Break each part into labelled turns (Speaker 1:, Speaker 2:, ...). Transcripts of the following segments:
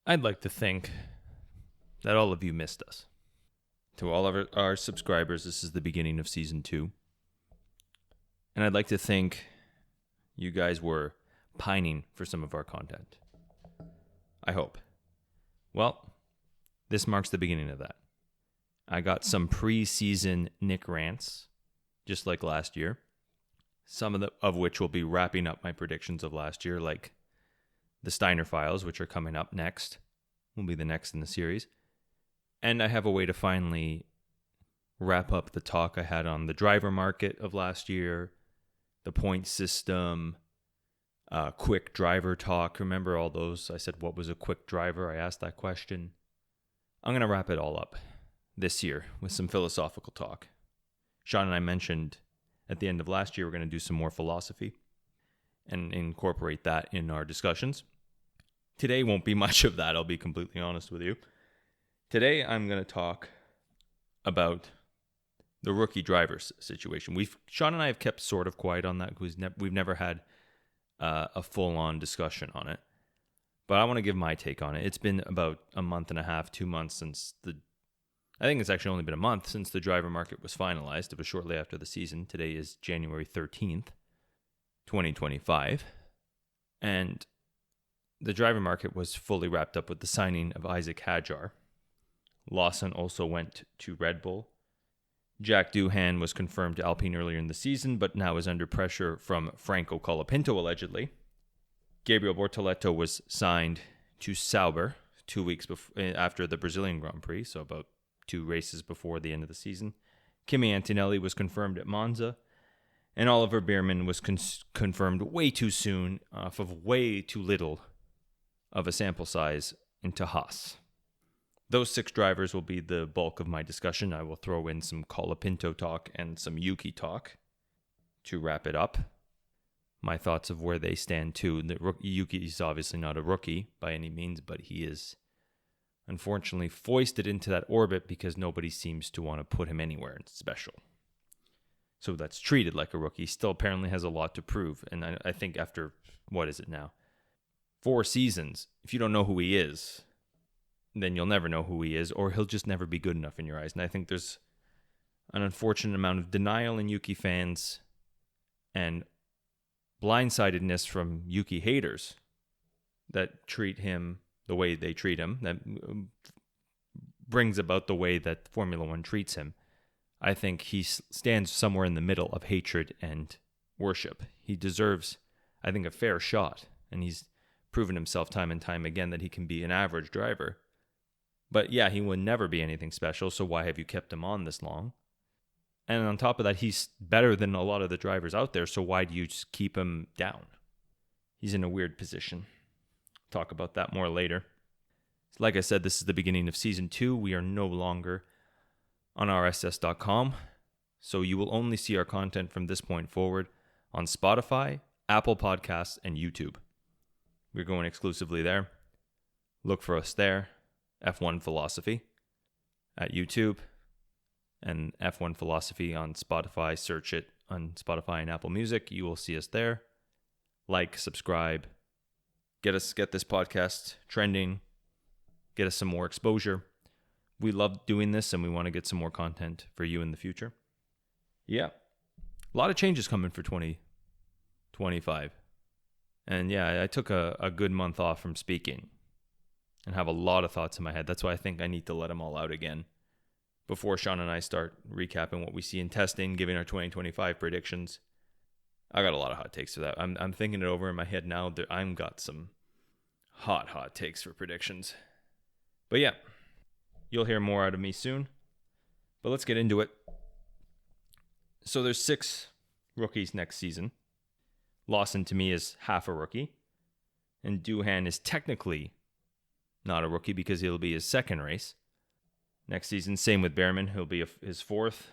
Speaker 1: I'd like to think that all of you missed us. To all of our subscribers, this is the beginning of season 2. And I'd like to think you guys were pining for some of our content. I hope. Well, this marks the beginning of that. I got some pre-season Nick rants, just like last year. Some of which will be wrapping up my predictions of last year, like the Steiner Files, which are coming up next. Will be the next in the series. And I have a way to finally wrap up the talk I had on the driver market of last year, the point system, quick driver talk. Remember all those? I said, what was a quick driver? I asked that question. I'm going to wrap it all up this year with some philosophical talk. Sean and I mentioned at the end of last year, we're going to do some more philosophy and incorporate that in our discussions. Today won't be much of that, I'll be completely honest with you. Today, I'm going to talk about the rookie drivers situation. Sean and I have kept sort of quiet on that because we've never had a full-on discussion on it. But I want to give my take on it. It's been about a month and a half, 2 months since I think it's actually only been a month since the driver market was finalized. It was shortly after the season. Today is January 13th, 2025. And the driver market was fully wrapped up with the signing of Isak Hadjar. Lawson also went to Red Bull. Jack Doohan was confirmed to Alpine earlier in the season, but now is under pressure from Franco Colapinto, allegedly. Gabriel Bortoleto was signed to Sauber 2 weeks after the Brazilian Grand Prix, so about 2 races before the end of the season. Kimi Antonelli was confirmed at Monza, and Oliver Bearman was confirmed way too soon off of way too little of a sample size into Haas. Those 6 drivers will be the bulk of my discussion. I will throw in some Colapinto talk and some Yuki talk to wrap it up. My thoughts of where they stand too. Yuki is obviously not a rookie by any means, but he is unfortunately foisted into that orbit because nobody seems to want to put him anywhere special. So that's treated like a rookie. He still apparently has a lot to prove. And I think after, 4 seasons, if you don't know who he is, then you'll never know who he is, or he'll just never be good enough in your eyes. And I think there's an unfortunate amount of denial in Yuki fans and blindsidedness from Yuki haters that treat him the way they treat him, that brings about the way that Formula One treats him. I think he stands somewhere in the middle of hatred and worship. He deserves, I think, a fair shot, and he's proven himself time and time again that he can be an average driver. But yeah, he will never be anything special, so why have you kept him on this long? And on top of that, he's better than a lot of the drivers out there, so why do you just keep him down? He's in a weird position. Talk about that more later. Like I said, this is the beginning of Season 2. We are no longer on rss.com, so you will only see our content from this point forward on Spotify, Apple Podcasts, and YouTube. We're going exclusively there. Look for us there. F1 Philosophy at YouTube and F1 Philosophy on Spotify. Search it on Spotify and Apple Music. You will see us there. Like, subscribe, get this podcast trending, get us some more exposure. We love doing this and we want to get some more content for you in the future. Yeah, a lot of changes coming for 2025. And yeah, I took a good month off from speaking and have a lot of thoughts in my head. That's why I think I need to let them all out again before Sean and I start recapping what we see in testing, giving our 2025 predictions. I got a lot of hot takes for that. I'm thinking it over in my head now. I've got some hot takes for predictions. But yeah, you'll hear more out of me soon. But let's get into it. So there's 6 rookies next season. Lawson to me is half a rookie. And Doohan is technically not a rookie because he'll be his 2nd race next season. Same with Bearman. He'll be his 4th.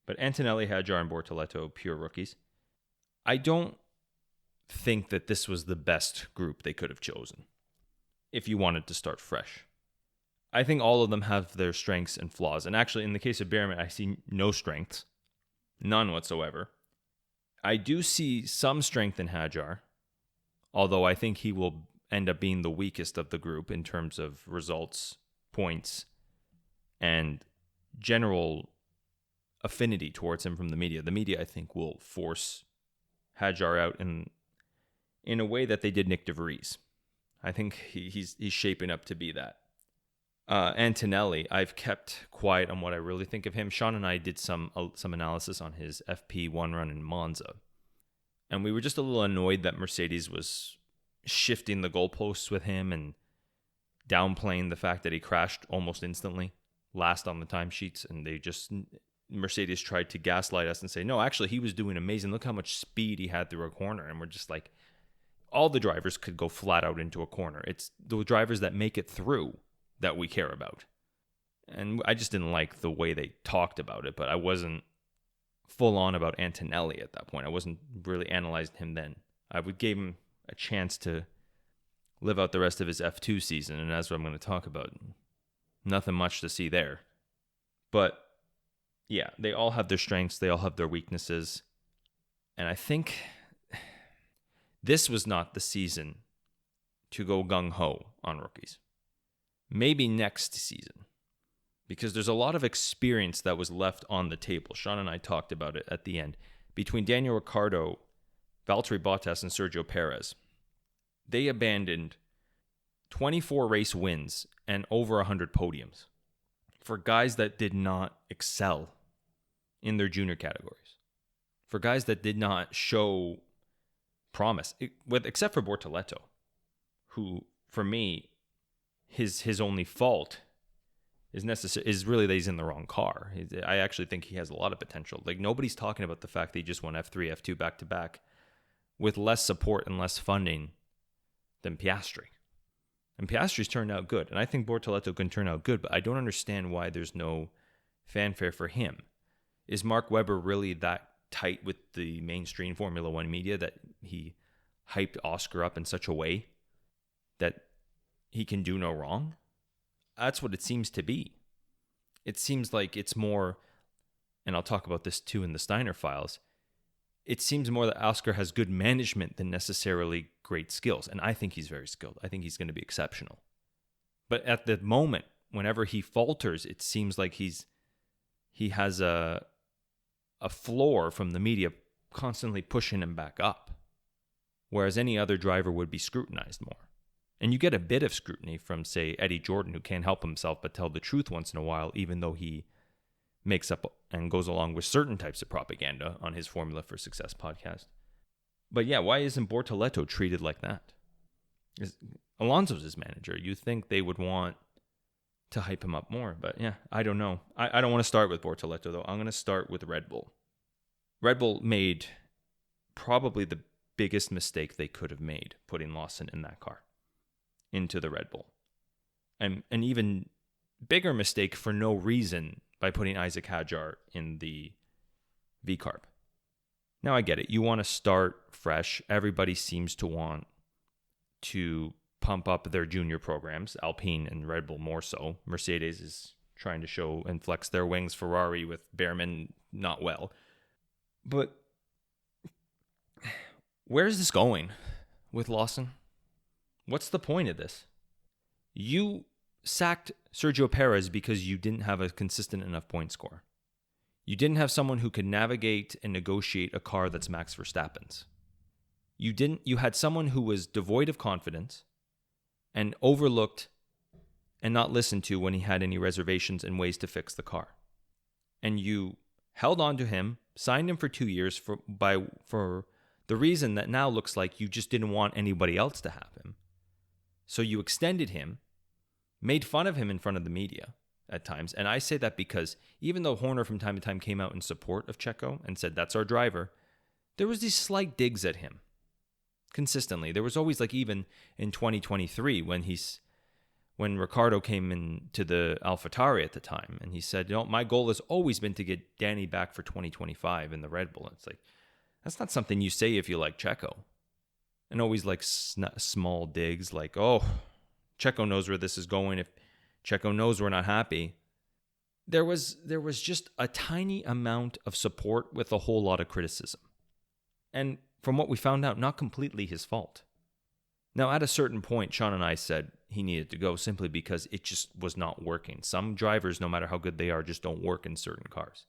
Speaker 1: But Antonelli, Hadjar, and Bortoleto, pure rookies. I don't think that this was the best group they could have chosen if you wanted to start fresh. I think all of them have their strengths and flaws. And actually, in the case of Bearman, I see no strengths. None whatsoever. I do see some strength in Hadjar, although I think he will end up being the weakest of the group in terms of results, points, and general affinity towards him from the media. The media, I think, will force Hadjar out in a way that they did Nick DeVries. I think he's shaping up to be that. Antonelli, I've kept quiet on what I really think of him. Sean and I did some analysis on his FP1 run in Monza. And we were just a little annoyed that Mercedes was shifting the goalposts with him and downplaying the fact that he crashed almost instantly, last on the timesheets. And Mercedes tried to gaslight us and say, no, actually, he was doing amazing. Look how much speed he had through a corner. And we're just like, all the drivers could go flat out into a corner. It's the drivers that make it through that we care about. And I just didn't like the way they talked about it, but I wasn't full on about Antonelli at that point. I wasn't really analyzing him then. I would give him a chance to live out the rest of his F2 season, and that's what I'm going to talk about. Nothing much to see there. But yeah, they all have their strengths, they all have their weaknesses. And I think this was not the season to go gung-ho on rookies. Maybe next season, because there's a lot of experience that was left on the table. Sean and I talked about it at the end. Between Daniel Ricciardo, Valtteri Bottas, and Sergio Perez, they abandoned 24 race wins and over 100 podiums for guys that did not excel in their junior categories, for guys that did not show promise, except for Bortoleto, who, for me, his only fault is really that he's in the wrong car. I actually think he has a lot of potential. Like, nobody's talking about the fact that he just won F3, F2 back-to-back with less support and less funding than Piastri. And Piastri's turned out good, and I think Bortoleto can turn out good, but I don't understand why there's no fanfare for him. Is Mark Webber really that tight with the mainstream Formula One media that he hyped Oscar up in such a way that he can do no wrong? That's what it seems to be. It seems like it's more, and I'll talk about this too in the Steiner files, it seems more that Oscar has good management than necessarily great skills. And I think he's very skilled. I think he's going to be exceptional. But at the moment, whenever he falters, it seems like he has a floor from the media constantly pushing him back up, whereas any other driver would be scrutinized more. And you get a bit of scrutiny from, say, Eddie Jordan, who can't help himself but tell the truth once in a while, even though he makes up and goes along with certain types of propaganda on his Formula for Success podcast. But yeah, why isn't Bortoleto treated like that? Alonso's his manager. You think they would want to hype him up more, but yeah, I don't know. I don't want to start with Bortoleto, though. I'm going to start with Red Bull. Red Bull made probably the biggest mistake they could have made, putting Lawson in that car, into the Red Bull. And an even bigger mistake for no reason by putting Isak Hadjar in the V-Carb. Now I get it. You want to start fresh. Everybody seems to want to pump up their junior programs, Alpine and Red Bull more so. Mercedes is trying to show and flex their wings. Ferrari with Bearman, not well. But where is this going with Lawson? What's the point of this? You sacked Sergio Perez because you didn't have a consistent enough point score. You didn't have someone who could navigate and negotiate a car that's Max Verstappen's. You had someone who was devoid of confidence and overlooked and not listened to when he had any reservations and ways to fix the car. And you held on to him, signed him for 2 years for the reason that now looks like you just didn't want anybody else to have him. So you extended him, made fun of him in front of the media at times. And I say that because even though Horner from time to time came out in support of Checo and said, that's our driver, there was these slight digs at him consistently. There was always, like, even in 2023 when Ricardo came into the AlphaTauri at the time, and he said, my goal has always been to get Danny back for 2025 in the Red Bull. And it's like, that's not something you say if you like Checo. And always like small digs like, oh, Checo knows where this is going. If Checo knows we're not happy. There was just a tiny amount of support with a whole lot of criticism. And from what we found out, not completely his fault. Now, at a certain point, Sean and I said he needed to go simply because it just was not working. Some drivers, no matter how good they are, just don't work in certain cars.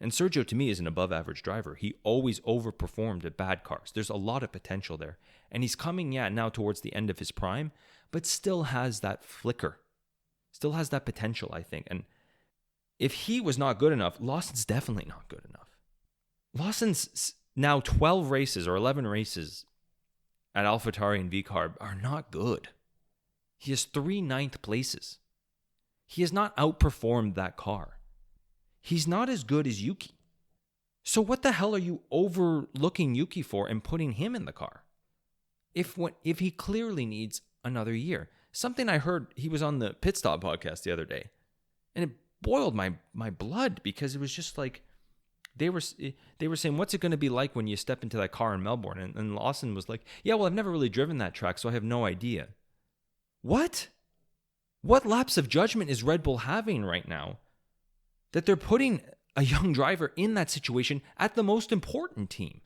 Speaker 1: And Sergio, to me, is an above-average driver. He always overperformed at bad cars. There's a lot of potential there. And he's coming, now towards the end of his prime, but still has that flicker. Still has that potential, I think. And if he was not good enough, Lawson's definitely not good enough. Lawson's now 12 races or 11 races at AlphaTauri and VCarb are not good. He has 3 ninth places. He has not outperformed that car. He's not as good as Yuki. So what the hell are you overlooking Yuki for and putting him in the car? If he clearly needs another year. Something I heard, he was on the Pit Stop podcast the other day, and it boiled my blood because it was just like, they were saying, what's it going to be like when you step into that car in Melbourne? And Lawson was like, yeah, well, I've never really driven that track, so I have no idea. What? What lapse of judgment is Red Bull having right now that they're putting a young driver in that situation at the most important team?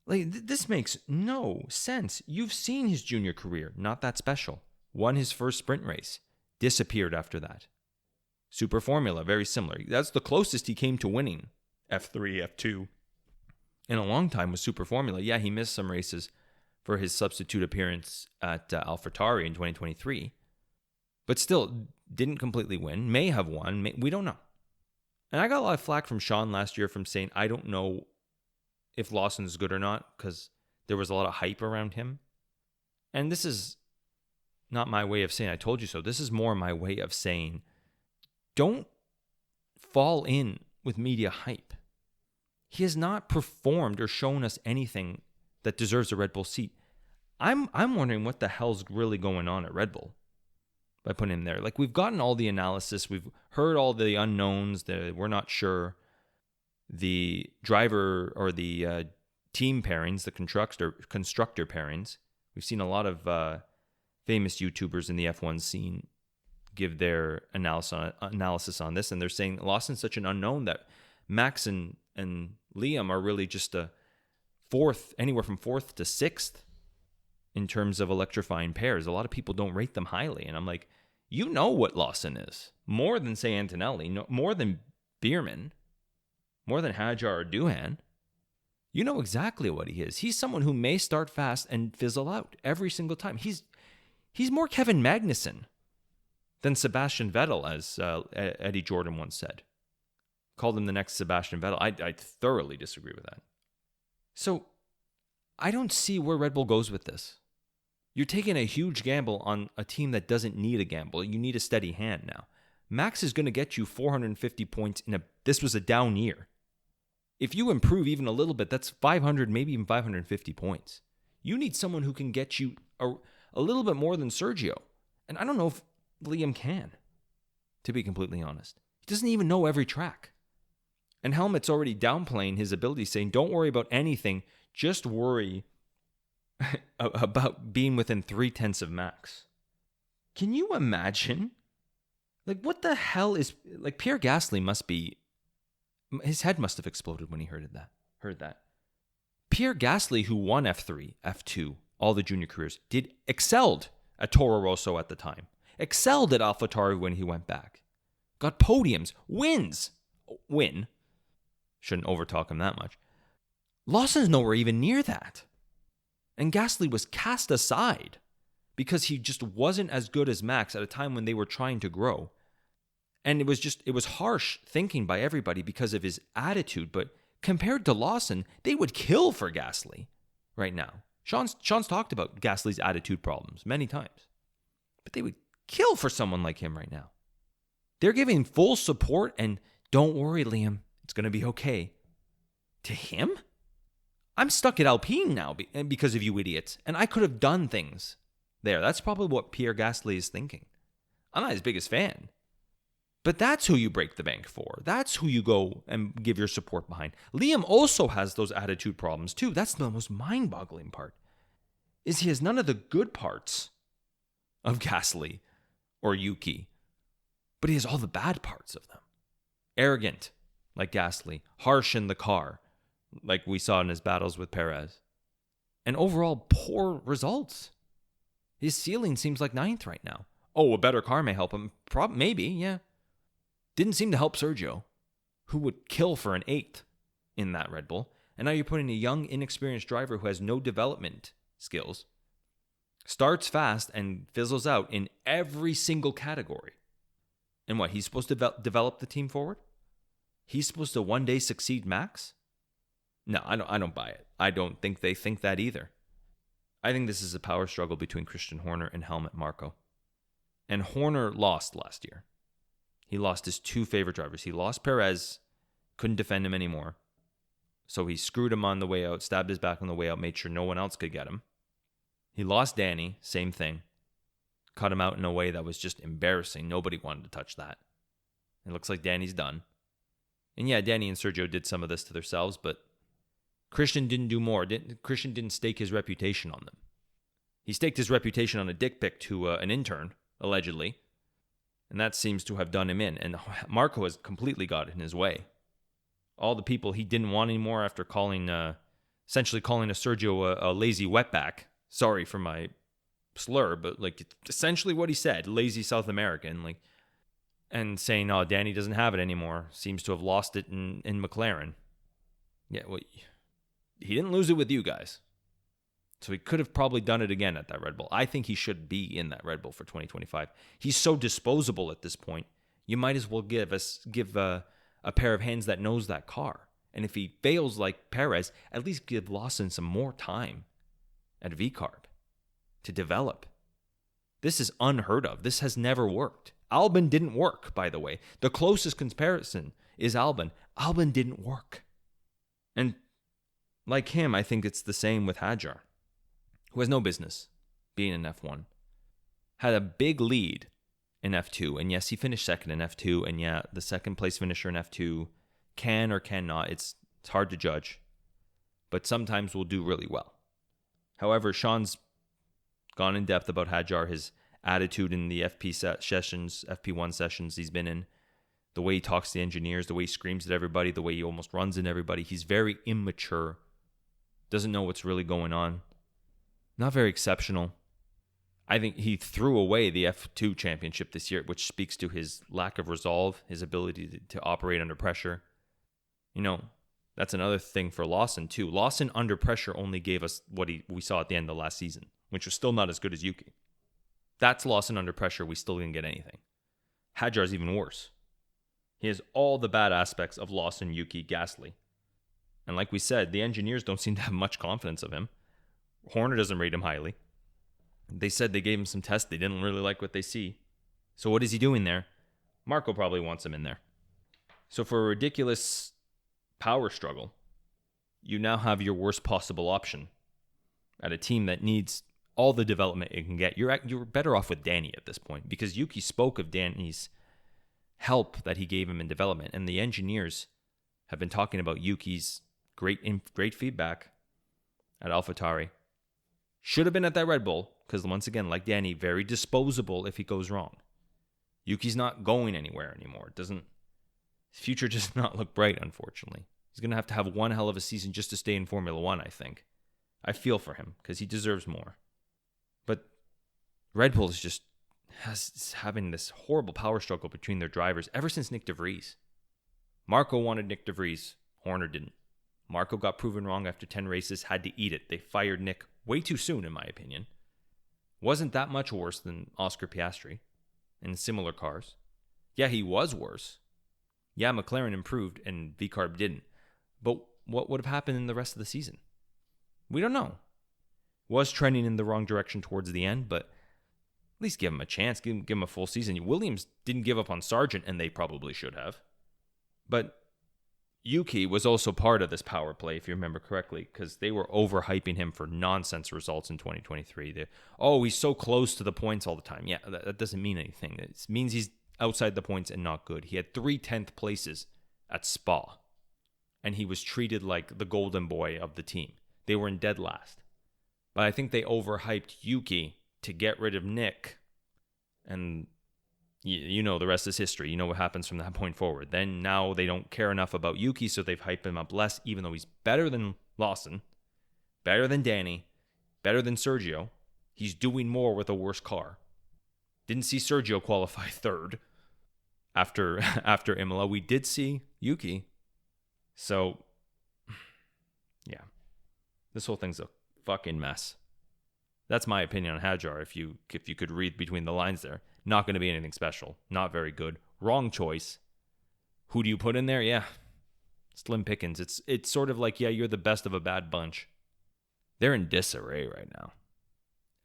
Speaker 1: Like, this makes no sense. You've seen his junior career, not that special. Won his first sprint race, disappeared after that. Super Formula, very similar. That's the closest he came to winning F3, F2 in a long time with Super Formula. Yeah, he missed some races for his substitute appearance at AlphaTauri in 2023, but still didn't completely win. May have won. We don't know. And I got a lot of flack from Sean last year from saying, I don't know if Lawson's good or not because there was a lot of hype around him. And this is not my way of saying I told you so. This is more my way of saying don't fall in with media hype. He has not performed or shown us anything that deserves a Red Bull seat. I'm wondering what the hell's really going on at Red Bull by putting him there. Like, we've gotten all the analysis. We've heard all the unknowns. We're not sure. The driver or the team pairings, the constructor pairings. We've seen a lot of famous YouTubers in the F1 scene give their analysis on this, and they're saying Lawson's such an unknown that Max and Liam are really just a anywhere from 4th to 6th in terms of electrifying pairs. A lot of people don't rate them highly, and I'm like, you know what Lawson is. More than, say, Antonelli, more than Bearman, more than Hadjar or Doohan. You know exactly what he is. He's someone who may start fast and fizzle out every single time. He's more Kevin Magnussen than Sebastian Vettel, as Eddie Jordan once said. Called him the next Sebastian Vettel. I thoroughly disagree with that. So I don't see where Red Bull goes with this. You're taking a huge gamble on a team that doesn't need a gamble. You need a steady hand now. Max is going to get you 450 points this was a down year. If you improve even a little bit, that's 500, maybe even 550 points. You need someone who can get you a little bit more than Sergio. And I don't know if Liam can, to be completely honest. He doesn't even know every track. And Helmut's already downplaying his ability, saying, don't worry about anything, just worry about being within 0.3 of Max. Can you imagine? Like, what the hell is... Like, Pierre Gasly must be... His head must have exploded when he heard that. Pierre Gasly, who won F3, F2, all the junior careers, excelled at Toro Rosso at the time. Excelled at AlphaTauri when he went back. Got podiums. Win. Shouldn't overtalk him that much. Lawson's nowhere even near that. And Gasly was cast aside because he just wasn't as good as Max at a time when they were trying to grow. And it was harsh thinking by everybody because of his attitude. But compared to Lawson, they would kill for Gasly right now. Sean's talked about Gasly's attitude problems many times. But they would kill for someone like him right now. They're giving full support and don't worry, Liam, it's going to be okay. To him? I'm stuck at Alpine now because of you idiots, and I could have done things there. That's probably what Pierre Gasly is thinking. I'm not his biggest fan. But that's who you break the bank for. That's who you go and give your support behind. Liam also has those attitude problems too. That's the most mind-boggling part. Is he has none of the good parts of Gasly or Yuki, but he has all the bad parts of them. Arrogant, like Gasly. Harsh in the car, like we saw in his battles with Perez. And overall, poor results. His ceiling seems like 9th right now. Oh, a better car may help him. Maybe, yeah. Didn't seem to help Sergio, who would kill for an 8th in that Red Bull. And now you're putting a young, inexperienced driver who has no development skills, starts fast and fizzles out in every single category. And what, he's supposed to develop the team forward? He's supposed to one day succeed Max? No, I don't buy it. I don't think they think that either. I think this is a power struggle between Christian Horner and Helmut Marko. And Horner lost last year. He lost his 2 favorite drivers. He lost Perez, couldn't defend him anymore. So he screwed him on the way out, stabbed his back on the way out, made sure no one else could get him. He lost Danny, same thing. Cut him out in a way that was just embarrassing. Nobody wanted to touch that. It looks like Danny's done. And yeah, Danny and Sergio did some of this to themselves, but Christian didn't do more. Christian didn't stake his reputation on them. He staked his reputation on a dick pic to an intern, allegedly. And that seems to have done him in. And Marko has completely got in his way. All the people he didn't want anymore after essentially calling a Sergio a lazy wetback. Sorry for my slur, but it's essentially what he said, lazy South American, and saying, "Oh, Danny doesn't have it anymore." Seems to have lost it in McLaren. Yeah, well, he didn't lose it with you guys, so he could have probably done it again at that Red Bull. I think he should be in that Red Bull for 2025. He's so disposable at this point. You might as well give a pair of hands that knows that car. And if he fails like Perez, at least give Lawson some more time at VCARB to develop. This is unheard of. This has never worked. Albon didn't work, by the way. The closest comparison is Albon. Albon didn't work. And like him, I think it's the same with Hadjar, who has no business being in F1. Had a big lead in F2. And yes, he finished second in F2. And yeah, the second place finisher in F2 can or cannot. It's hard to judge. But sometimes will do really well. However, Sean's gone in depth about Hadjar, his attitude in the FP1 sessions he's been in, the way he talks to the engineers, the way he screams at everybody, the way he almost runs into everybody. He's very immature, doesn't know what's really going on, not very exceptional. I think he threw away the F2 championship this year, which speaks to his lack of resolve, his ability to operate under pressure. That's another thing for Lawson, too. Lawson under pressure only gave us what we saw at the end of last season, which was still not as good as Yuki. That's Lawson under pressure. We still didn't get anything. Hadjar's even worse. He has all the bad aspects of Lawson, Yuki, Gasly. And like we said, the engineers don't seem to have much confidence of him. Horner doesn't rate him highly. They said they gave him some tests. They didn't really like what they see. So what is he doing there? Marko probably wants him in there. So for a ridiculous power struggle, you now have your worst possible option at a team that needs all the development it can get. You're better off with Danny at this point, because Yuki spoke of Danny's help that he gave him in development, and the engineers have been talking about Yuki's great feedback at AlphaTauri. Should have been at that Red Bull, because once again, like Danny, very disposable if he goes wrong. Yuki's not going anywhere anymore. His future does not look bright, unfortunately. He's going to have one hell of a season just to stay in Formula One, I think. I feel for him, because he deserves more. But Red Bull is just having this horrible power struggle between their drivers ever since Nick DeVries. Marko wanted Nick DeVries. Horner didn't. Marko got proven wrong after 10 races, had to eat it. They fired Nick way too soon, in my opinion. Wasn't that much worse than Oscar Piastri in similar cars. Yeah, he was worse. Yeah, McLaren improved and VCARB didn't. But what would have happened in the rest of the season? We don't know. Was trending in the wrong direction towards the end, but at least give him a chance. Give him a full season. Williams didn't give up on Sargent, and they probably should have. But Yuki was also part of this power play, if you remember correctly, because they were overhyping him for nonsense results in 2023. He's so close to the points all the time. Yeah, that doesn't mean anything. It means he's outside the points and not good. He had 3 10th places at Spa, and he was treated like the golden boy of the team. They were in dead last. But I think they overhyped Yuki to get rid of Nick. And you know the rest is history. You know what happens from that point forward. Then now they don't care enough about Yuki, so they've hyped him up less, even though he's better than Lawson, better than Danny, better than Sergio. He's doing more with a worse car. Didn't see Sergio qualify third after Imola. We did see Yuki. So, yeah. This whole thing's a fucking mess. That's my opinion on Hadjar. If you could read between the lines there. Not going to be anything special. Not very good. Wrong choice. Who do you put in there? Yeah. Slim pickings. It's sort of like, yeah, you're the best of a bad bunch. They're in disarray right now.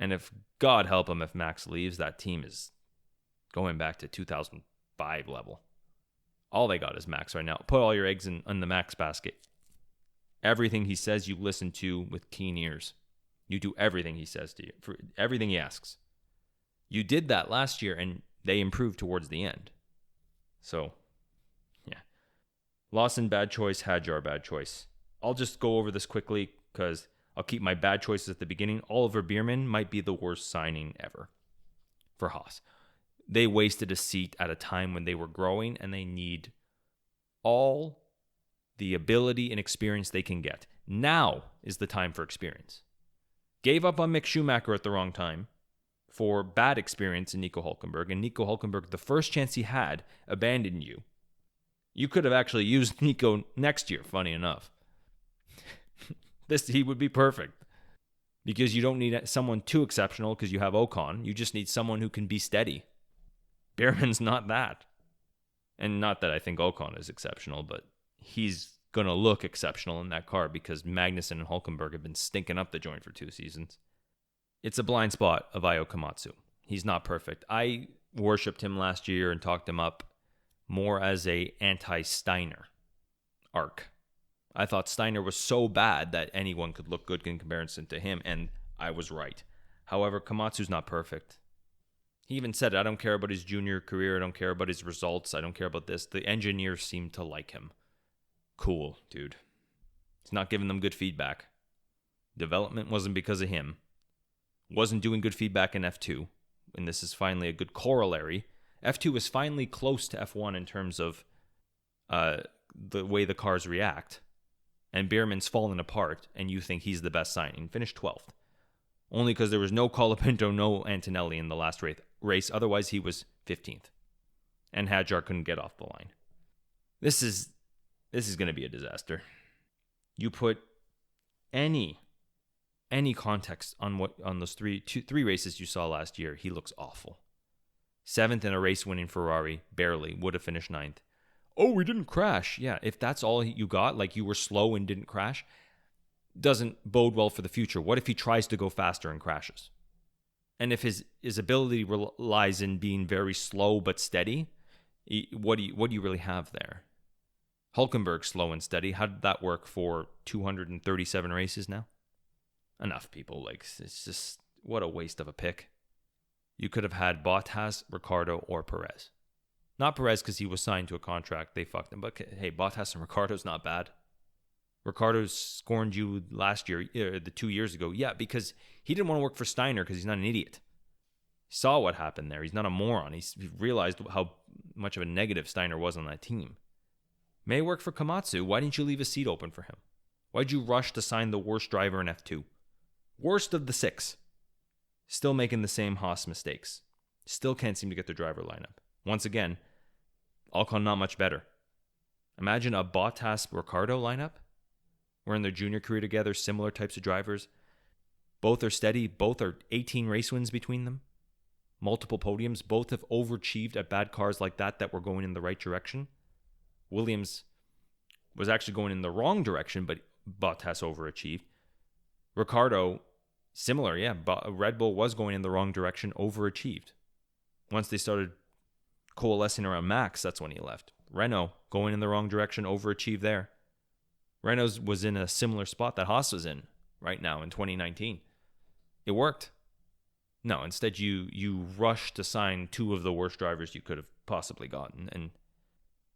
Speaker 1: And if God help them, if Max leaves, that team is going back to 2005 level. All they got is Max right now. Put all your eggs in the Max basket. Everything he says, you listen to with keen ears. You do everything he says to you, for everything he asks. You did that last year, and they improved towards the end. So, yeah. Lawson, bad choice. Hadjar, bad choice. I'll just go over this quickly because I'll keep my bad choices at the beginning. Oliver Bearman might be the worst signing ever for Haas. They wasted a seat at a time when they were growing, and they need all the ability and experience they can get. Now is the time for experience. Gave up on Mick Schumacher at the wrong time for bad experience in Nico Hülkenberg. And Nico Hülkenberg, the first chance he had, abandoned you. You could have actually used Nico next year, funny enough. He would be perfect. Because you don't need someone too exceptional because you have Ocon. You just need someone who can be steady. Bearman's not that. And not that I think Ocon is exceptional, but he's going to look exceptional in that car because Magnussen and Hülkenberg have been stinking up the joint for 2 seasons. It's a blind spot of Io Komatsu. He's not perfect. I worshipped him last year and talked him up more as a anti-Steiner arc. I thought Steiner was so bad that anyone could look good in comparison to him, and I was right. However, Komatsu's not perfect. He even said, I don't care about his junior career, I don't care about his results, I don't care about this. The engineers seem to like him. Cool, dude. He's not giving them good feedback. Development wasn't because of him. Wasn't doing good feedback in F2, and this is finally a good corollary. F2 is finally close to F1 in terms of the way the cars react. And Bearman's fallen apart, and you think he's the best signing. Finished 12th. Only because there was no Colapinto, no Antonelli in the last race. Otherwise, he was 15th. And Hadjar couldn't get off the line. This is going to be a disaster. You put any context on those three races you saw last year, he looks awful. 7th in a race-winning Ferrari, barely, would have finished 9th. Oh, we didn't crash. Yeah, if that's all you got, like you were slow and didn't crash, doesn't bode well for the future. What if he tries to go faster and crashes? And if his ability lies in being very slow but steady, what do you really have there? Hülkenberg slow and steady. How did that work for 237 races now? Enough, people. Like, it's just, what a waste of a pick. You could have had Bottas, Ricciardo, or Perez. Not Perez because he was signed to a contract. They fucked him. But hey, Bottas and Ricciardo's not bad. Ricciardo scorned you last year, the 2 years ago. Yeah, because he didn't want to work for Steiner because he's not an idiot. He saw what happened there. He's not a moron. He realized how much of a negative Steiner was on that team. May work for Komatsu. Why didn't you leave a seat open for him? Why'd you rush to sign the worst driver in F2? Worst of the 6. Still making the same Haas mistakes. Still can't seem to get the driver lineup. Once again, Ocon not much better. Imagine a Bottas-Ricciardo lineup. We're in their junior career together, similar types of drivers. Both are steady. Both are 18 race wins between them. Multiple podiums. Both have overachieved at bad cars like that were going in the right direction. Williams was actually going in the wrong direction, but Bottas overachieved. Ricciardo, similar, yeah. Red Bull was going in the wrong direction, overachieved. Once they started coalescing around Max, that's when he left. Renault, going in the wrong direction, overachieved there. Renault was in a similar spot that Haas was in right now in 2019. It worked. No, instead you rushed to sign 2 of the worst drivers you could have possibly gotten. And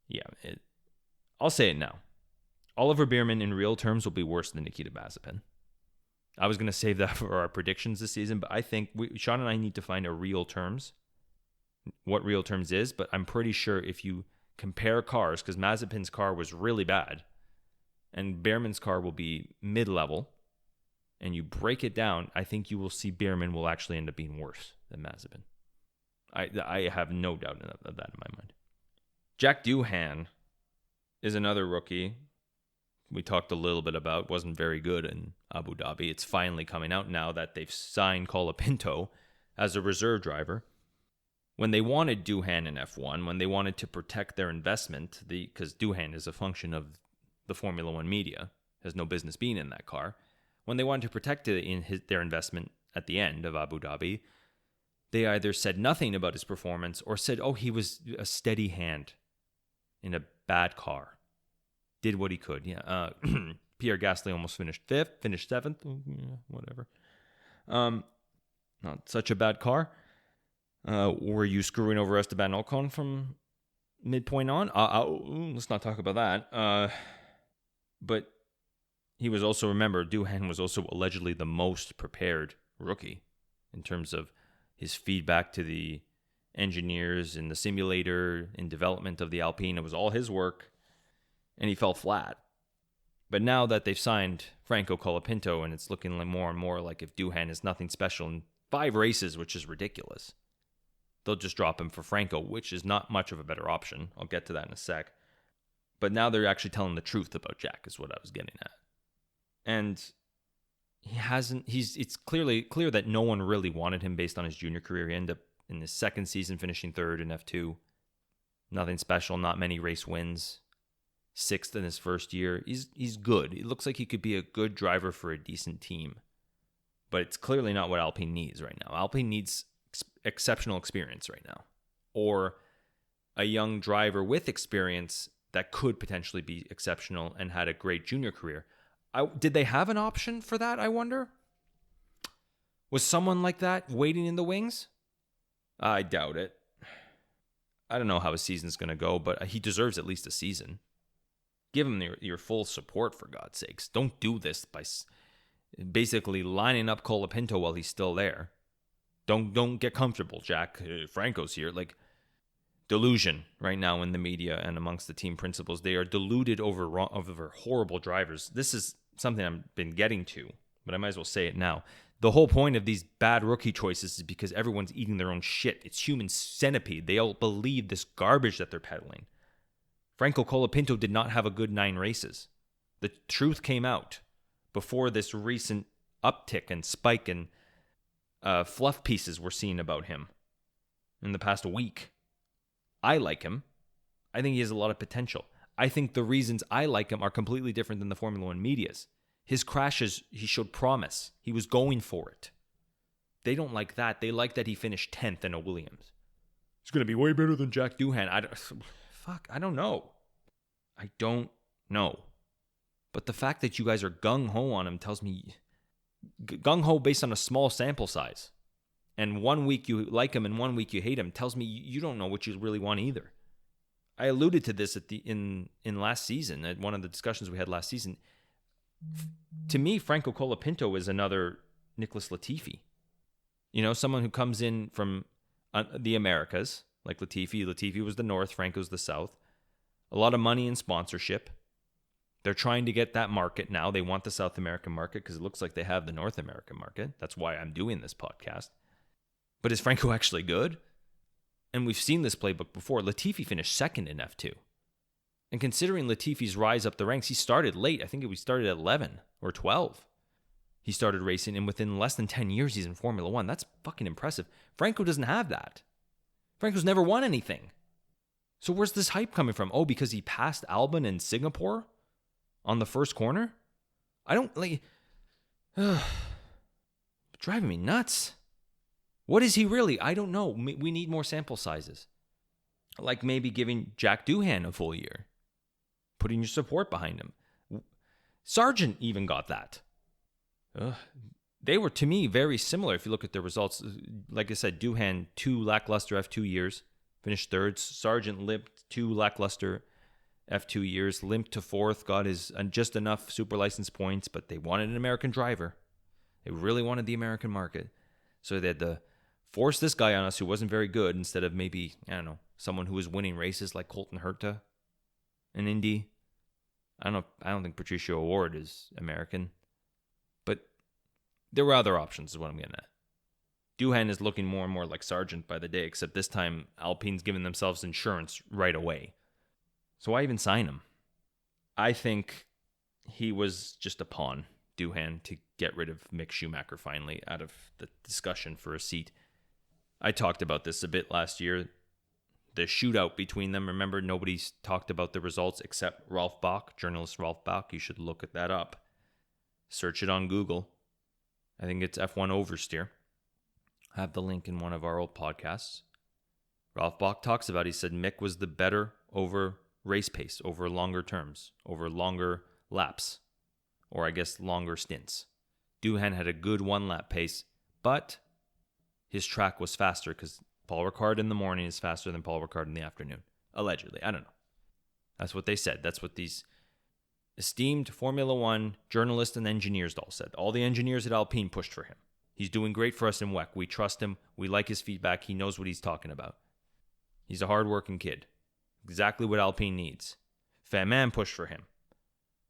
Speaker 1: yeah, I'll say it now. Oliver Bearman in real terms will be worse than Nikita Mazepin. I was going to save that for our predictions this season, but I think Sean and I need to find a real terms, what real terms is, but I'm pretty sure if you compare cars, because Mazepin's car was really bad, and Bearman's car will be mid-level, and you break it down, I think you will see Bearman will actually end up being worse than Mazepin. I have no doubt of that in my mind. Jack Doohan is another rookie we talked a little bit about. Wasn't very good in Abu Dhabi. It's finally coming out now that they've signed Colapinto as a reserve driver. When they wanted Doohan in F1, when they wanted to protect their investment, because Doohan is a function of the Formula One media, has no business being in that car. When they wanted to protect their investment at the end of Abu Dhabi, they either said nothing about his performance or said, oh, he was a steady hand in a bad car. Did what he could. Yeah. Pierre Gasly almost finished 5th, finished 7th. Whatever. Not such a bad car. Were you screwing over Esteban Ocon from midpoint on? Let's not talk about that. But he was also, remember, Doohan was also allegedly the most prepared rookie in terms of his feedback to the engineers in the simulator, in development of the Alpine. It was all his work, and he fell flat. But now that they've signed Franco Colapinto, and it's looking more and more like if Doohan is nothing special in 5 races, which is ridiculous, they'll just drop him for Franco, which is not much of a better option. I'll get to that in a sec. But now they're actually telling the truth about Jack, is what I was getting at. And it's clear that no one really wanted him based on his junior career. He ended up in his second season finishing 3rd in F2. Nothing special, not many race wins. 6th in his first year. He's good. It looks like he could be a good driver for a decent team. But it's clearly not what Alpine needs right now. Alpine needs exceptional experience right now. Or a young driver with experience that could potentially be exceptional and had a great junior career. Did they have an option for that, I wonder? Was someone like that waiting in the wings? I doubt it. I don't know how his season's going to go, but he deserves at least a season. Give him your full support, for God's sakes. Don't do this by basically lining up Colapinto while he's still there. Don't get comfortable, Jack. Franco's here. Like, delusion right now in the media and amongst the team principals. They are deluded over horrible drivers. This is something I've been getting to, but I might as well say it now. The whole point of these bad rookie choices is because everyone's eating their own shit. It's human centipede. They all believe this garbage that they're peddling. Franco Colapinto did not have a good 9 races. The truth came out before this recent uptick and spike and fluff pieces we're seeing about him in the past week. I like him. I think he has a lot of potential. I think the reasons I like him are completely different than the Formula One media's. His crashes, he showed promise. He was going for it. They don't like that. They like that he finished 10th in a Williams. It's going to be way better than Jack Doohan. I don't know. I don't know. But the fact that you guys are gung-ho on him tells me gung-ho based on a small sample size. And 1 week you like him and 1 week you hate him tells me you don't know what you really want either. I alluded to this in last season, at one of the discussions we had last season. To me, Franco Colapinto is another Nicholas Latifi. You know, someone who comes in from the Americas, like Latifi. Latifi was the North, Franco's the South. A lot of money in sponsorship. They're trying to get that market now. They want the South American market because it looks like they have the North American market. That's why I'm doing this podcast. But is Franco actually good? And we've seen this playbook before. Latifi finished 2nd in F2. And considering Latifi's rise up the ranks, he started late. I think he started at 11 or 12. He started racing, and within less than 10 years, he's in Formula One. That's fucking impressive. Franco doesn't have that. Franco's never won anything. So where's this hype coming from? Oh, because he passed Albon in Singapore on the first corner? I don't, like... driving me nuts. What is he really? I don't know. We need more sample sizes. Like maybe giving Jack Doohan a full year. Putting your support behind him. Sargent even got that. They were, to me, very similar if you look at their results. Like I said, Doohan, 2 lackluster F2 years. Finished 3rd. Sargent limped 2 lackluster F2 years. Limped to 4th. Got his just enough super license points, but they wanted an American driver. They really wanted the American market. So they had to force this guy on us who wasn't very good instead of maybe, I don't know, someone who was winning races like Colton Herta in Indy. I don't think Patricio O'Ward is American. But There were other options is what I'm getting at. Doohan is looking more and more like Sargent by the day, except this time Alpine's giving themselves insurance right away. So why even sign him? I think he was just a pawn, Doohan, to get rid of Mick Schumacher finally out of the discussion for a seat. I talked about this a bit last year. The shootout between them, remember, nobody's talked about the results except Ralph Bach, journalist Ralph Bach. You should look that up. Search it on Google. I think it's F1 Oversteer. I have the link in one of our old podcasts. Ralph Bach talks about, he said Mick was the better over race pace, over longer terms, over longer laps, or I guess longer stints. Doohan had a good one-lap pace, but his track was faster because Paul Ricard in the morning is faster than Paul Ricard in the afternoon. Allegedly. I don't know. That's what they said. That's what these esteemed Formula One journalists and engineers all said. All the engineers at Alpine pushed for him. He's doing great for us in WEC. We trust him. We like his feedback. He knows what he's talking about. He's a hard-working kid. Exactly what Alpine needs. Fairman pushed for him.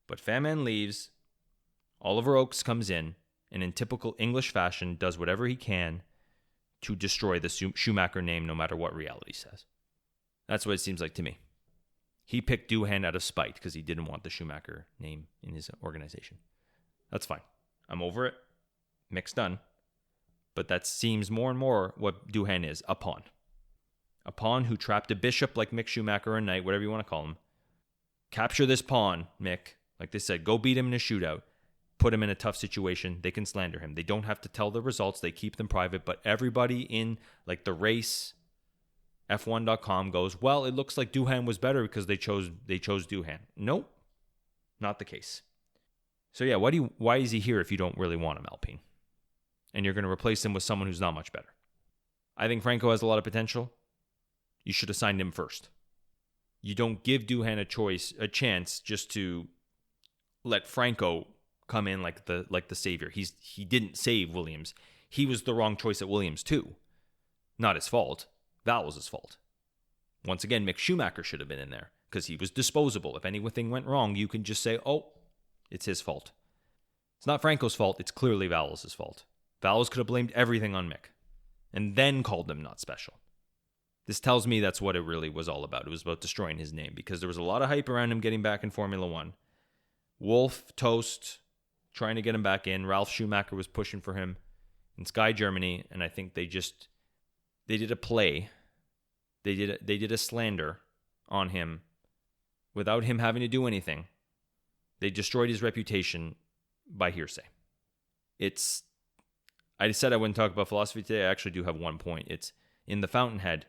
Speaker 1: But Fairman leaves. Oliver Oakes comes in, and in typical English fashion, does whatever he can to destroy the Schumacher name no matter what reality says. That's what it seems like to me. He picked Doohan out of spite because he didn't want the Schumacher name in his organization. That's fine. I'm over it. Mick's done. But that seems more and more what Doohan is, a pawn. A pawn who trapped a bishop like Mick Schumacher or Knight, whatever you want to call him. Capture this pawn, Mick. Like they said, go beat him in a shootout. Put him in a tough situation. They can slander him. They don't have to tell the results. They keep them private. But everybody in like the race, F1.com goes, well, it looks like Doohan was better because they chose Doohan. Nope, not the case. So yeah, why is he here if you don't really want him, Alpine? And you're going to replace him with someone who's not much better. I think Franco has a lot of potential. You should have signed him first. You don't give Doohan a chance just to let Franco come in like the savior. He didn't save Williams. He was the wrong choice at Williams too. Not his fault. That was his fault. Once again, Mick Schumacher should have been in there because he was disposable. If anything went wrong, you can just say, oh, it's his fault. It's not Franco's fault. It's clearly Vowles' fault. Vowles could have blamed everything on Mick and then called them not special. This tells me that's what it really was all about. It was about destroying his name because there was a lot of hype around him getting back in Formula One. Wolf, Toast, trying to get him back in. Ralf Schumacher was pushing for him in Sky Germany, and I think they did a play. They did a slander on him without him having to do anything. They destroyed his reputation by hearsay. I said I wouldn't talk about philosophy today. I actually do have one point. It's in the Fountainhead,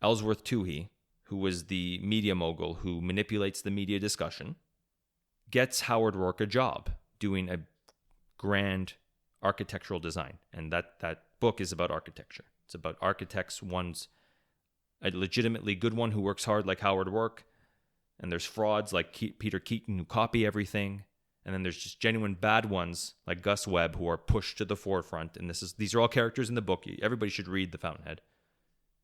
Speaker 1: Ellsworth Toohey, who was the media mogul who manipulates the media discussion, gets Howard Rourke a job doing a grand architectural design. And that book is about architecture. It's about architects. One's a legitimately good one who works hard like Howard Rourke. And there's frauds like Peter Keaton who copy everything. And then there's just genuine bad ones like Gus Webb who are pushed to the forefront. And these are all characters in the book. Everybody should read The Fountainhead.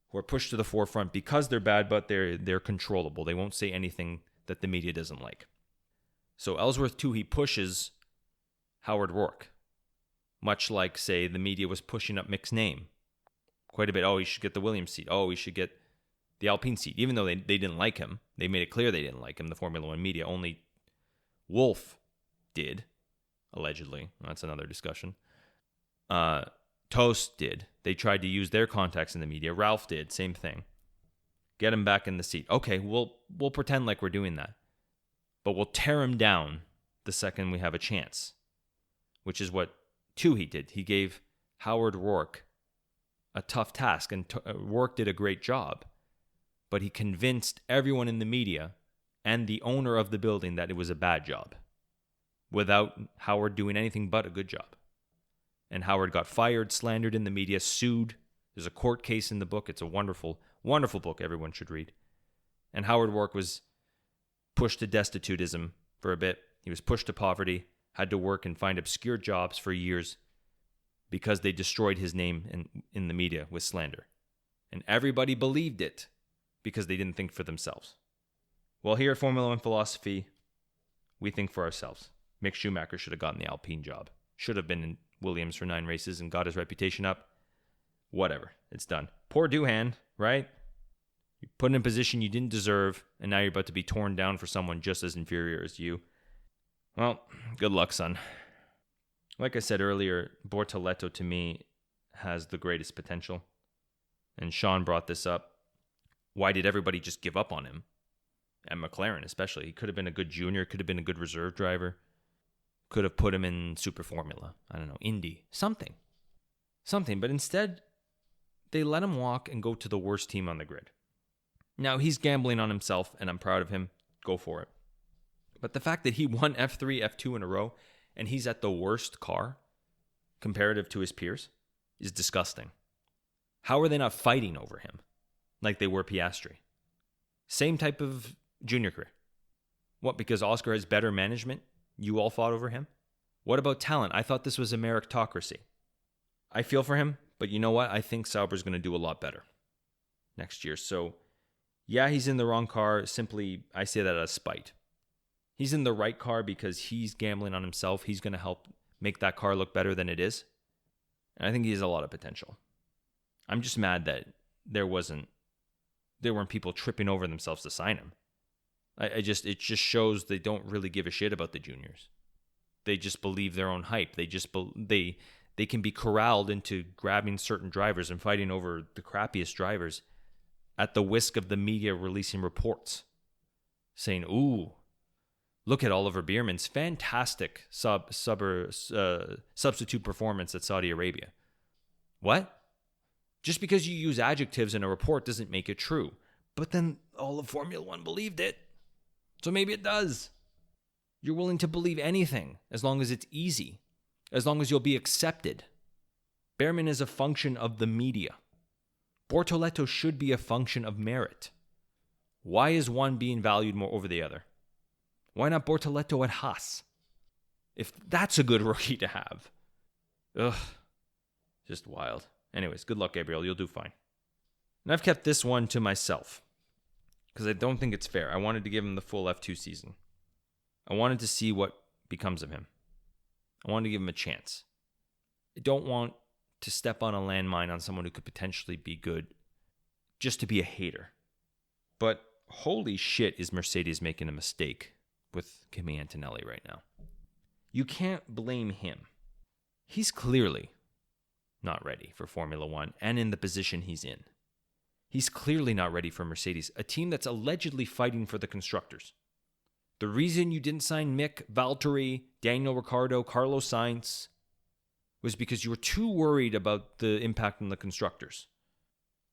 Speaker 1: Who are pushed to the forefront because they're bad, but they're controllable. They won't say anything that the media doesn't like. So Ellsworth Toohey pushes Howard Rourke, much like, say, the media was pushing up Mick's name quite a bit. Oh, he should get the Williams seat. Oh, he should get the Alpine seat. Even though they didn't like him. They made it clear they didn't like him, the Formula One media. Only Wolf did, allegedly. That's another discussion. Toast did. They tried to use their contacts in the media. Ralph did, same thing. Get him back in the seat. Okay, we'll pretend like we're doing that. But we'll tear him down the second we have a chance. Which is what Toohey did. He gave Howard Rourke a tough task, and Rourke did a great job. But he convinced everyone in the media and the owner of the building that it was a bad job, without Howard doing anything but a good job. And Howard got fired, slandered in the media, sued. There's a court case in the book. It's a wonderful, wonderful book everyone should read. And Howard Rourke was pushed to destitutism for a bit. He was pushed to poverty, had to work and find obscure jobs for years because they destroyed his name in the media with slander. And everybody believed it because they didn't think for themselves. Well, here at Formula One Philosophy, we think for ourselves. Mick Schumacher should have gotten the Alpine job. Should have been Williams for 9 races and got his reputation up. Whatever. It's done. Poor Doohan, right? You put in a position you didn't deserve, and now you're about to be torn down for someone just as inferior as you. Well, good luck, son. Like I said earlier, Bortoleto to me has the greatest potential. And Sean brought this up. Why did everybody just give up on him? And McLaren especially. He could have been a good junior, could have been a good reserve driver. Could have put him in Super Formula. I don't know, Indy. Something. But instead, they let him walk and go to the worst team on the grid. Now, he's gambling on himself, and I'm proud of him. Go for it. But the fact that he won F3, F2 in a row, and he's at the worst car, comparative to his peers, is disgusting. How are they not fighting over him like they were Piastri? Same type of junior career. What, because Oscar has better management? You all fought over him? What about talent? I thought this was a meritocracy. I feel for him, but you know what? I think Sauber's going to do a lot better next year. So, yeah, he's in the wrong car. Simply, I say that out of spite. He's in the right car because he's gambling on himself. He's going to help make that car look better than it is. And I think he has a lot of potential. I'm just mad that there weren't people tripping over themselves to sign him. It just shows they don't really give a shit about the juniors. They just believe their own hype. They can be corralled into grabbing certain drivers and fighting over the crappiest drivers at the whisk of the media releasing reports saying, "Ooh, look at Oliver Bearman's fantastic substitute performance at Saudi Arabia." What? Just because you use adjectives in a report doesn't make it true. But then all of Formula One believed it. So maybe it does. You're willing to believe anything as long as it's easy, as long as you'll be accepted. Bearman is a function of the media. Bortoleto should be a function of merit. Why is one being valued more over the other? Why not Bortoleto at Haas? If that's a good rookie to have. Ugh. Just wild. Anyways, good luck, Gabriel. You'll do fine. And I've kept this one to myself because I don't think it's fair. I wanted to give him the full F2 season. I wanted to see what becomes of him. I wanted to give him a chance. I don't want to step on a landmine on someone who could potentially be good just to be a hater. But holy shit, is Mercedes making a mistake with Kimi Antonelli right now. You can't blame him. He's clearly not ready for Formula One and in the position he's in. He's clearly not ready for Mercedes, a team that's allegedly fighting for the constructors. The reason you didn't sign Mick, Valtteri, Daniel Ricciardo, Carlos Sainz was because you were too worried about the impact on the constructors.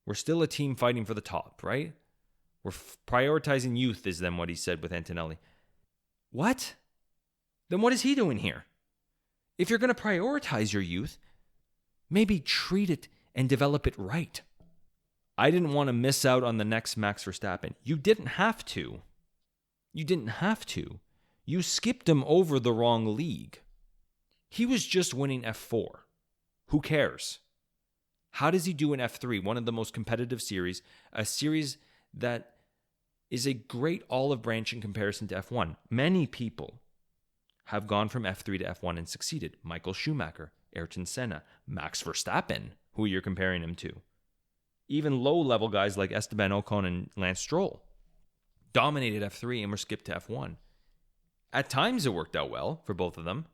Speaker 1: We're still a team fighting for the top, right? We're prioritizing youth, is then what he said with Antonelli. What? Then what is he doing here? If you're going to prioritize your youth, maybe treat it and develop it right. I didn't want to miss out on the next Max Verstappen. You didn't have to. You skipped him over the wrong league. He was just winning F4. Who cares? How does he do in F3, one of the most competitive series, a series that is a great olive branch in comparison to F1? Many people have gone from F3 to F1 and succeeded. Michael Schumacher, Ayrton Senna, Max Verstappen, who you're comparing him to. Even low-level guys like Esteban Ocon and Lance Stroll dominated F3 and were skipped to F1. At times it worked out well for both of them.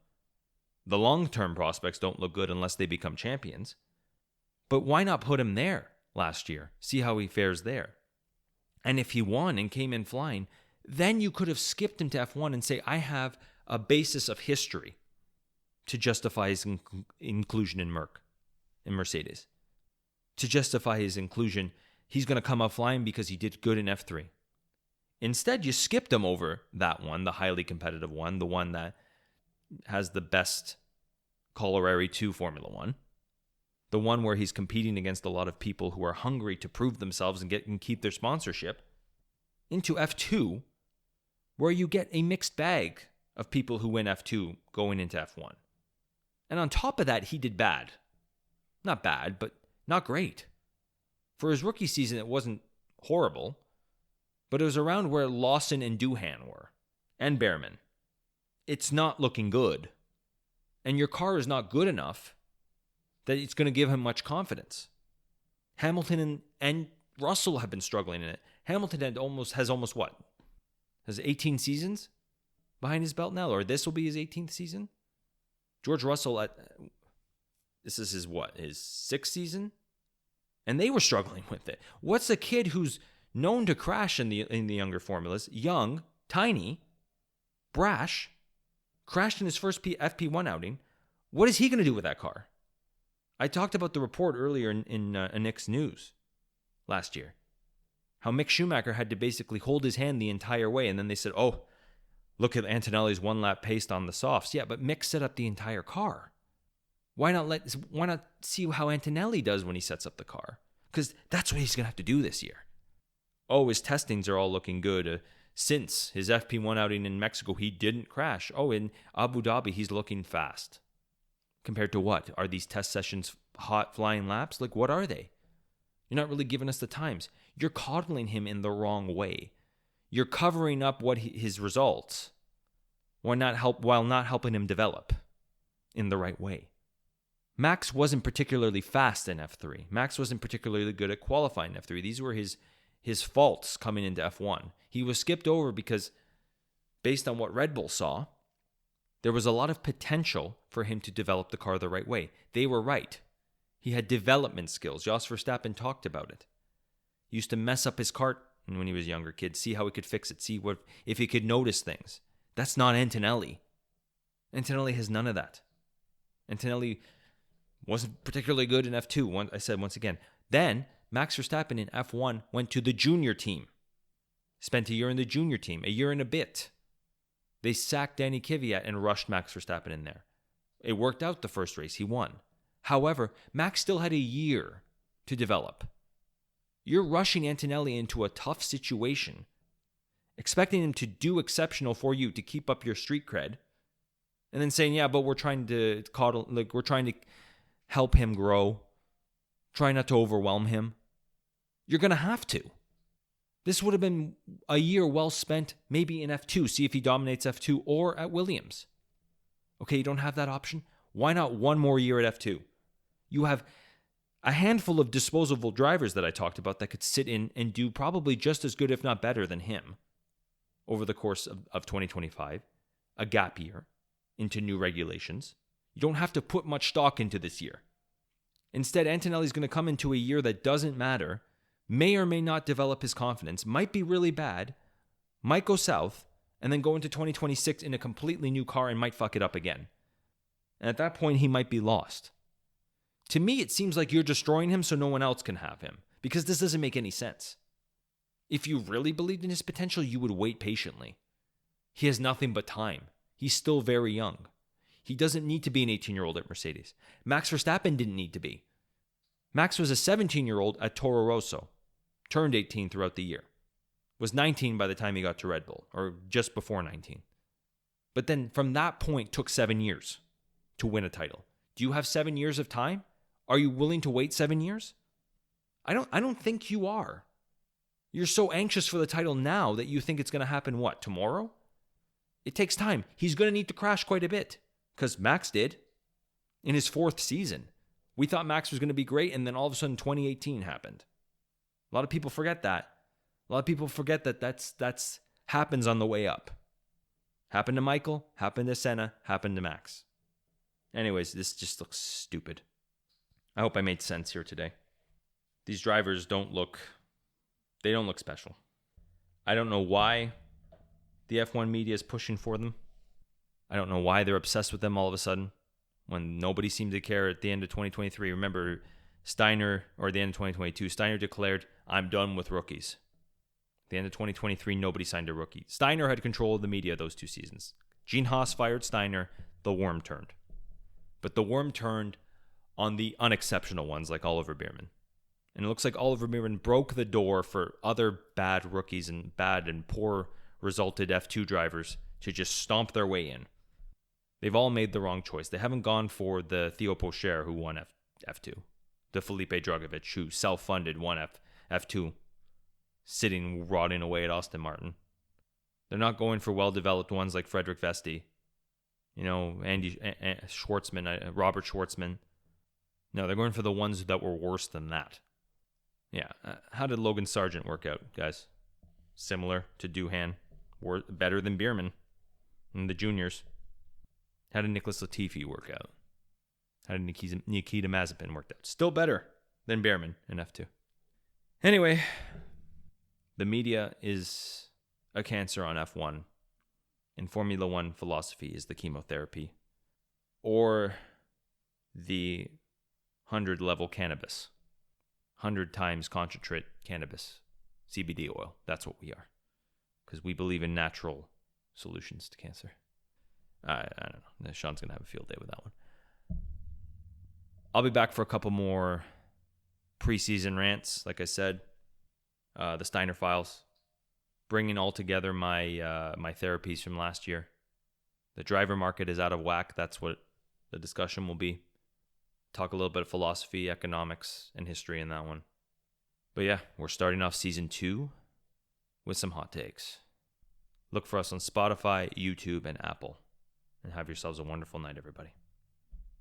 Speaker 1: The long-term prospects don't look good unless they become champions. But why not put him there last year? See how he fares there. And if he won and came in flying, then you could have skipped him to F1 and say, I have a basis of history to justify his inclusion in Mercedes. To justify his inclusion, he's going to come out flying because he did good in F3. Instead, you skipped him over that one, the highly competitive one, the one that has the best corollary to Formula One. The one where he's competing against a lot of people who are hungry to prove themselves and keep their sponsorship. Into F2, where you get a mixed bag of people who win F2 going into F1. And on top of that, he did bad. Not bad, but not great. For his rookie season, it wasn't horrible, but it was around where Lawson and Doohan were, and Bearman. It's not looking good. and your car is not good enough that it's going to give him much confidence. Hamilton and Russell have been struggling in it. Hamilton has 18 seasons behind his belt now, or this will be his 18th season. George Russell this is his 6th season, and they were struggling with it. What's a kid who's known to crash in the younger formulas, young, tiny, brash, crashed in his first FP1 outing? What is he going to do with that car? I talked about the report earlier in Nick's news last year. How Mick Schumacher had to basically hold his hand the entire way. And then they said, oh, look at Antonelli's one-lap pace on the softs. Yeah, but Mick set up the entire car. Why not see how Antonelli does when he sets up the car? Because that's what he's going to have to do this year. Oh, his testings are all looking good. Since his FP1 outing in Mexico, he didn't crash. Oh, in Abu Dhabi, he's looking fast. Compared to what? Are these test sessions hot flying laps? Like, what are they? You're not really giving us the times. You're coddling him in the wrong way. You're covering up his results while not helping him develop in the right way. Max wasn't particularly fast in F3. Max wasn't particularly good at qualifying F3. These were his faults coming into F1. He was skipped over because, based on what Red Bull saw, there was a lot of potential for him to develop the car the right way. They were right. He had development skills. Jos Verstappen talked about it. He used to mess up his kart when he was a younger kid, see how he could fix it, see if he could notice things. That's not Antonelli. Antonelli has none of that. Antonelli wasn't particularly good in F2, I said once again. Then, Max Verstappen in F1 went to the junior team. Spent a year in the junior team, a year and a bit. They sacked Danny Kvyat and rushed Max Verstappen in there. It worked out the first race. He won. However, Max still had a year to develop. You're rushing Antonelli into a tough situation, expecting him to do exceptional for you to keep up your street cred, and then saying, yeah, but we're trying to help him grow, try not to overwhelm him. You're going to have to. This would have been a year well spent, maybe in F2, see if he dominates F2 or at Williams. Okay, you don't have that option? Why not one more year at F2? You have a handful of disposable drivers that I talked about that could sit in and do probably just as good, if not better, than him over the course of 2025, a gap year into new regulations. You don't have to put much stock into this year. Instead, Antonelli's going to come into a year that doesn't matter, may or may not develop his confidence, might be really bad, might go south, and then go into 2026 in a completely new car and might fuck it up again. And at that point, he might be lost. To me, it seems like you're destroying him so no one else can have him, because this doesn't make any sense. If you really believed in his potential, you would wait patiently. He has nothing but time. He's still very young. He doesn't need to be an 18-year-old at Mercedes. Max Verstappen didn't need to be. Max was a 17-year-old at Toro Rosso, turned 18 throughout the year, was 19 by the time he got to Red Bull, or just before 19. But then from that point took 7 years to win a title. Do you have 7 years of time? Are you willing to wait 7 years? I don't think you are. You're so anxious for the title now that you think it's going to happen, what, tomorrow? It takes time. He's going to need to crash quite a bit, because Max did in his 4th season. We thought Max was going to be great, and then all of a sudden 2018 happened. A lot of people forget that. A lot of people forget that that's happens on the way up. Happened to Michael, happened to Senna, happened to Max. Anyways, this just looks stupid. I hope I made sense here today. These drivers don't look special. I don't know why the F1 media is pushing for them. I don't know why they're obsessed with them all of a sudden when nobody seemed to care at the end of 2023. Remember, Steiner, or the end of 2022, Steiner declared, I'm done with rookies. At the end of 2023, nobody signed a rookie. Steiner had control of the media those 2 seasons. Gene Haas fired Steiner, the worm turned. But the worm turned on the unexceptional ones like Oliver Bearman. And it looks like Oliver Bearman broke the door for other bad rookies and bad and poor resulted F2 drivers to just stomp their way in. They've all made the wrong choice. They haven't gone for the Theo Pocher who won F2. The Felipe Drugovich who self-funded won F2, sitting rotting away at Aston Martin. They're not going for well-developed ones like Frederick Vesti Robert Schwartzman. No, they're going for the ones that were worse than that. Yeah. How did Logan Sargent work out, guys? Similar to Doohan. Better than Bearman in the juniors. How did Nicholas Latifi work out? How did Nikita Mazepin work out? Still better than Bearman in F2. Anyway, the media is a cancer on F1. In Formula One, philosophy is the chemotherapy. Or the 100-level cannabis. 100 times concentrate cannabis. CBD oil. That's what we are. Because we believe in natural solutions to cancer. I don't know. Sean's going to have a field day with that one. I'll be back for a couple more preseason rants, like I said. The Steiner Files. Bringing all together my therapies from last year. The driver market is out of whack. That's what the discussion will be. Talk a little bit of philosophy, economics, and history in that one. But yeah, we're starting off season 2 with some hot takes. Look for us on Spotify, YouTube, and Apple. And have yourselves a wonderful night, everybody.